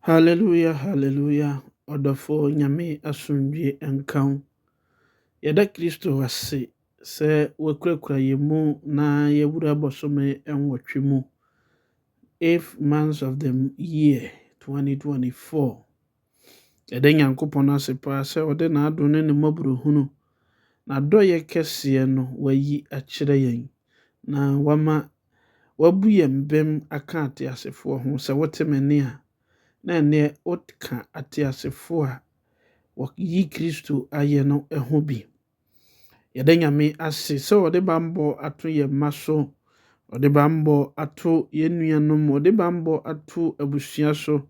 Hallelujah, hallelujah. Odofo nyame asundwe enkan. Yɛda Kristo ase sɛ wakurakura yɛn mu na yɛwura bɔsɔme nwɔtwe mu. 8th month of the year 2024. Yɛda Nyankopɔn ase paa sɛ ɔde n'adom ne ne mmɔborɔhunu n'adɔyɛ kɛseɛ no wayi akyerɛ yɛn na wabu yɛn bɛm aka ateasefoɔ ho sɛ wote m'ani a na ɛnɛ woka ateasefoɔ a wɔyi Kristo ayɛ no ho bi. Yɛda Nyame ase sɛ ɔde bambɔ ato yɛn mma so, ɔde bambɔ ato yɛn nuanom, ɔde bambɔ ato abusua so,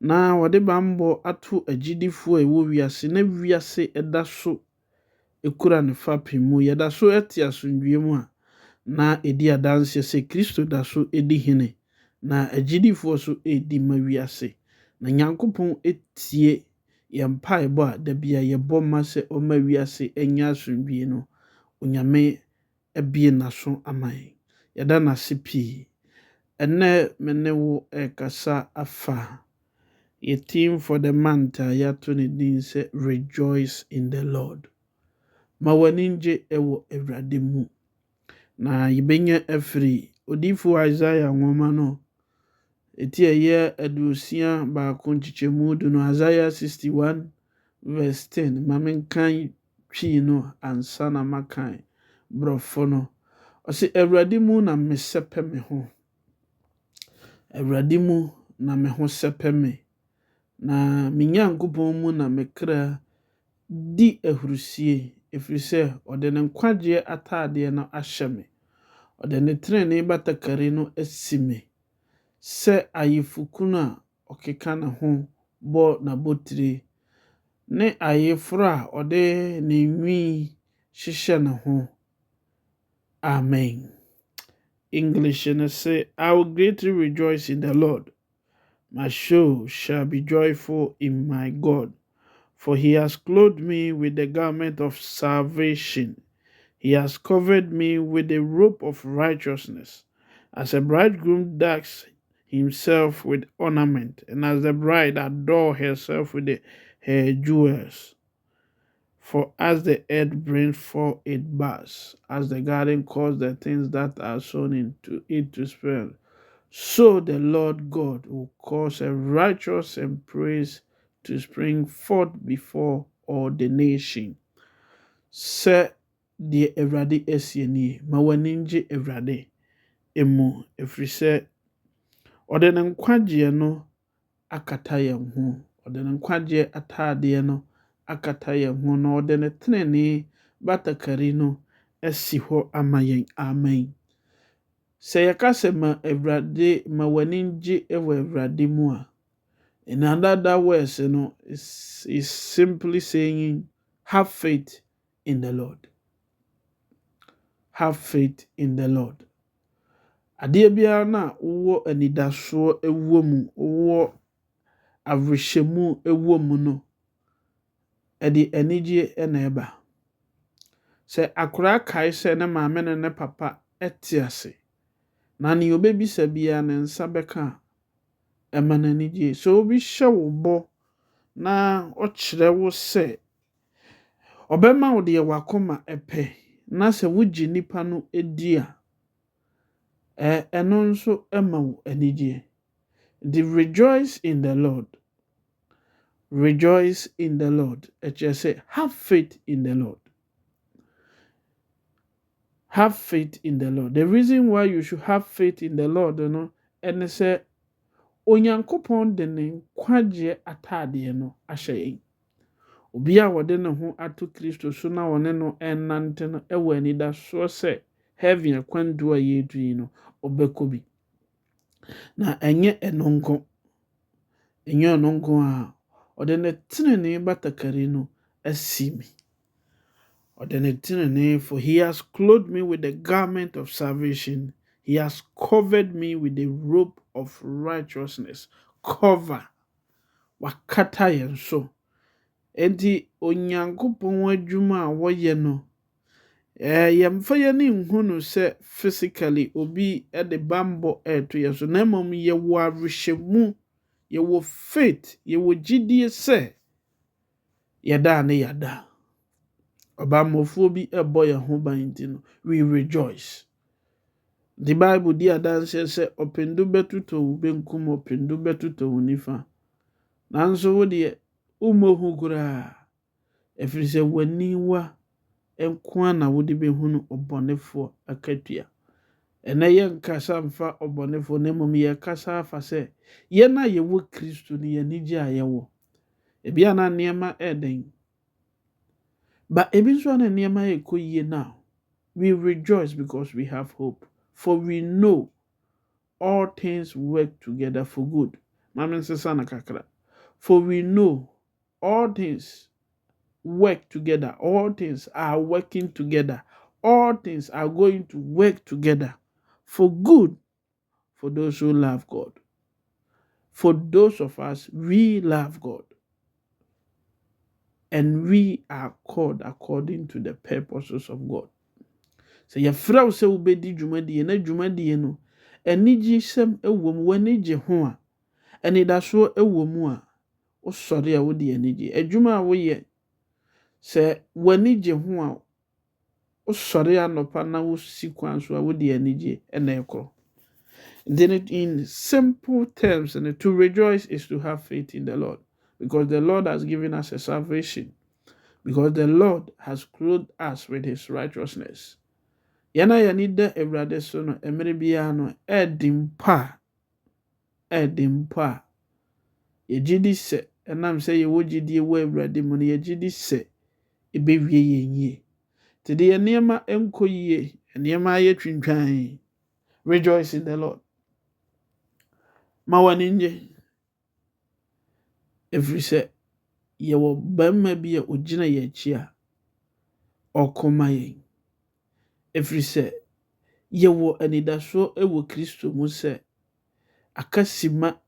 na ɔde bambɔ ato agyidifoɔ a ɛwɔ wiase na wiase ɛda so ɛkura ne fapem mu. Yɛda so ɛte asomdwie mu a na ɛdi adanseɛ sɛ Kristo da so ɛdi hene na agyidifoɔ so ɛdi ma wiase. Na Nyankopɔn ɛtie yɛn mpaebɔ a da bia yɛbɔ ma sɛ ɔma wiase ɛnyɛ asomdwie no, Onyame abie n'aso ama yɛn. Yɛda n'ase pii. Ɛnnɛ me ne wo ɛkasa afa yɛ theme for the month a yɛato ne din sɛ rejoice in the Lord. Ma w'ani ngye ɛwɔ Awurade mu. Na yɛbɛnya afiri Odiyifoɔ Isaiah nwoma no eti ɛyɛ aduosia baako nkyekyɛmu du no, Isaiah 61 verse 10. Ma menkan twi no ansa na makan borɔfo no. Ɔse Awurade mu na mesɛpɛ me ho. Awurade mu na me ho sɛpɛ me. Na me Nyankopɔn mu na me kra di ahurusie, ɛfiri sɛ ɔde ne nkwagyeɛ ataadeɛ no ahyɛ me. Ɔde ne trenee batakari no asi me sɛ ayefokunu a ɔkeka ne ho bɔ n'abotire ne ayeforo a ɔde ne nwi hyehyɛ ne ho. Amen. English no say, I will greatly rejoice in the Lord. My soul shall be joyful in my God, for he has clothed me with the garment of salvation. He has covered me with the robe of righteousness, as a bridegroom decks himself with ornament, and as the bride adorns herself with her jewels. For as the earth brings forth its buds, as the garden causes the things that are sown into it to sprout, so the Lord God will cause a righteous and praise to spring forth before all the nation. Sɛ deɛ Awurade asie nie, ma w'ani ngye Awurade emu, ɛfiri sɛ ɔde ne nkwagyeɛ no akata yɛn ho, ɔde ne nkwagyeɛ ataadeɛ no akata yɛn ho, na ɔde ne tenenee batakari no asi hɔ ama yɛn. Amen. Sɛ yɛka sɛ ma w'ani ngye ɛwɔ Awurade mu a, in another words no is simply saying have faith in the Lord. Have faith in the Lord. Adeɛ biara na wowɔ anidasoɔ ɛwɔ mu, wowɔ awerɛhyɛmu ɛwɔ mu no, ɛde anigye ɛna ɛba. Sɛ akwaraa kae sɛ ne maame ne ne papa ɛte ase, na nea obɛbisa biara ne nsa bɛka a, ɛma n'anigye. Sɛ obi hyɛ wo bɔ na ɔkyerɛ wo sɛ ɔbɛma wo deɛ w'akoma ɛpɛ, na sɛ wogye nipa no edi a, ɛno nso ɛma wo anigye. The rejoice in the Lord. Rejoice in the Lord. Ɛkyerɛ sɛ have faith in the Lord. Have faith in the Lord. The reason why you should have faith in the Lord, no, ɛne sɛ Onyankopɔn de ne nkwagyeɛ ataadeɛ no ahyɛ yɛn. Obi a wɔde ne ho ato Kristo so na wɔne no ɛnante no ɛwɔ anidasoɔ sɛ heaven akwantu a yɛretu yi no ɔbɛkɔ bi. Na ɛnyɛ ɛno nko. Ɛnyɛ ɛno nko a ɔde ne tenenee batakari no asi me. Ɔde ne tenenee, for he has clothed me with the garment of salvation. He has covered me with the robe of righteousness. Cover. Wakata yɛn so. Enti Onyankopɔn adwuma a wɔyɛ no, yɛmfa yɛne nhu no sɛ physically obi de bambɔ ɛto yɛ so, na mmom yɛwɔ awerɛhyɛmu yɛwɔ faith, yɛwɔ gyidie sɛ yɛda ne yɛda. Ɔbammɔfoɔ bi ɛbɔ yɛn ho ban nti no, we rejoice. The Bible di adanseɛ sɛ ɔpendo bɛtotɔ wo benkum, ɔpendo bɛtotɔ wo nifa. Nanso wo deɛ wommɔhu koraa, ɛfiri sɛ w'ani wa nko na wode bɛhunu ɔbɔnefoɔ akatua. Ɛnɛ yɛnkasa mfa ɔbɔnefoɔ na mmom yɛkasa afa sɛ yɛn a yɛwɔ Kristo no yɛnigye a yɛwɔ. Ebi ana nneɛma ɛden. But ebi nso ana nneɛma ɛkɔ yie now. We rejoice because we have hope. For we know all things work together for good. Mame nsesa na kakra. For we know all things work together. All things are working together. All things are going to work together for good for those who love God. For those of us, we love God. And we are called according to the purposes of God. So yɛfrɛ wo sɛ wobɛdi dwumadie na dwumadie no anigyesɛm ɛwɔ mu w'anigye ho a anidasoɔ ɛwɔ mu a wosɔre a wode anigye adwuma a woyɛ sɛ w'anigye ho a wosɔre anɔpa na wosi kwan so a wode anigye ɛna ɛkorɔ. Then in simple terms, and to rejoice is to have faith in the Lord, because the Lord has given us a salvation, because the Lord has clothed us with his righteousness. Yana yanida Ewurade so no emere bia no edimpa yegidi se enam se yewo gidie wo Ewurade mu no yegidi se ebewie yenye tede ye niema enkoyie niema aye twintwan. Rejoice in the Lord. Ma waninje every se yewo bamma bia ogina ye achi a okoma yen. Every say, ye wo anidaso ewo Kristo mu se akasima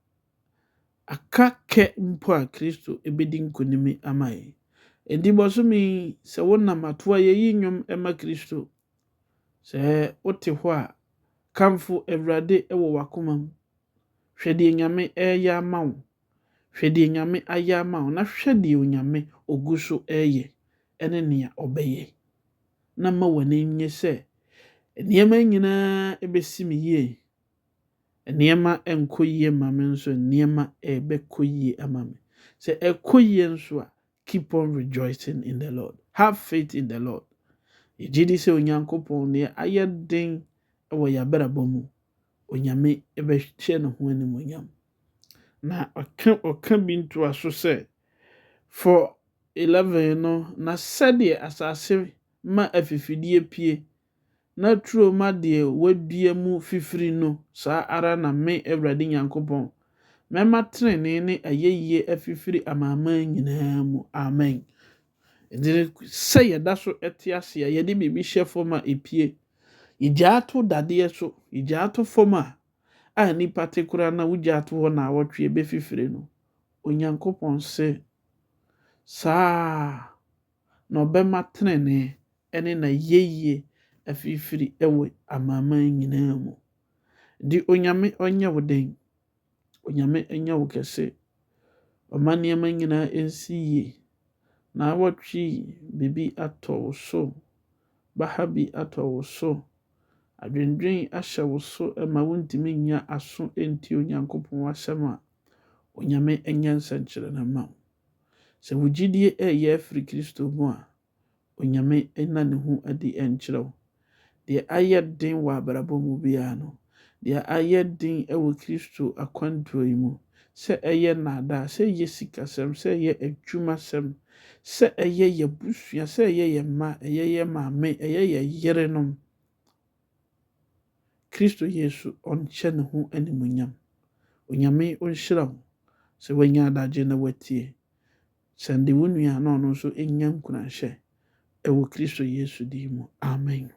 akake mpo a Kristo ebedi nkonimi amaye. Endi boso mi se wona matoa ye yinnwom ema Kristo. Se wote ho a kamfo Ewurade ewo wakoma mu. Hwede nyame eye ama wo. Hwede nyame aye ama wo na hwede onyame oguso eye ene nea obeye. Na ma w'ani nye sɛ nneɛma nyinaa ebesi me yie. Nneɛma enko yie ma me nso nneɛma ebɛkɔ yie ama me. Sɛ ɛkɔ yie nso a keep on rejoicing in the Lord. Have faith in the Lord. Yegidi sɛ Onyankopɔn ne ayɛ den ɛwɔ yabrabɔ mu. Onyame ebɛhwɛ ne ho animuonyam. Na ɔka bi nto aso sɛ for 11 no na sɛdeɛ asase ma afifidie pie na turo ma de wadua mu fifiri no saa ara na me Ewurade Nyankopɔn mema trenee ne ayeyie afifiri amaman nyinaa mu. Amen. Ndire sɛ yɛda so ɛte ase a yɛde bibi hyɛ fam a epie igyato dade so igyato fam a nipa te kura na wugyato hɔ na awɔtwe be fifiri no Onyankopɔn se saa na ɔbɛma trenee ene na yeye afifiri ewe amaman nyinaa mu. Di onyame onye wo den. Onyame enye wo kese. Ɔma nneɛma nyinaa ensi yie. Na awɔtwe bibi atɔ wo so. Baha bi atɔ wo so. Adwendwen ahyɛ wo so ma wontimi nya aso enti Onyankopɔn asɛm a onyame enye nsɛnkyerɛ na ma wo. Sɛ wugidie ɛyɛ afiri Kristo mu a onyame ena ne ho adi enkyerɛw. De ayɛ den wɔ abrabɔ mu bia no. De ayɛ den ɛwɔ Kristo akwantuo yi mu. Sɛ ɛyɛ nada, sɛ ɛyɛ sikasɛm, sɛ ɛyɛ adwumasɛm, sɛ ɛyɛ yɛ busua, sɛ ɛyɛ yɛ ma, ɛyɛ yɛ maame, ɛyɛ yɛ yerenom. Kristo Yesu ɔnhyɛ ne ho animuonyam. Onyame ɔnhyira wo. Sɛ wanya adagye na watie. Sɛnde wo nua na ɔno nso enya nkuranhyɛ. Ewo Kristo Yesu di mu. Amen.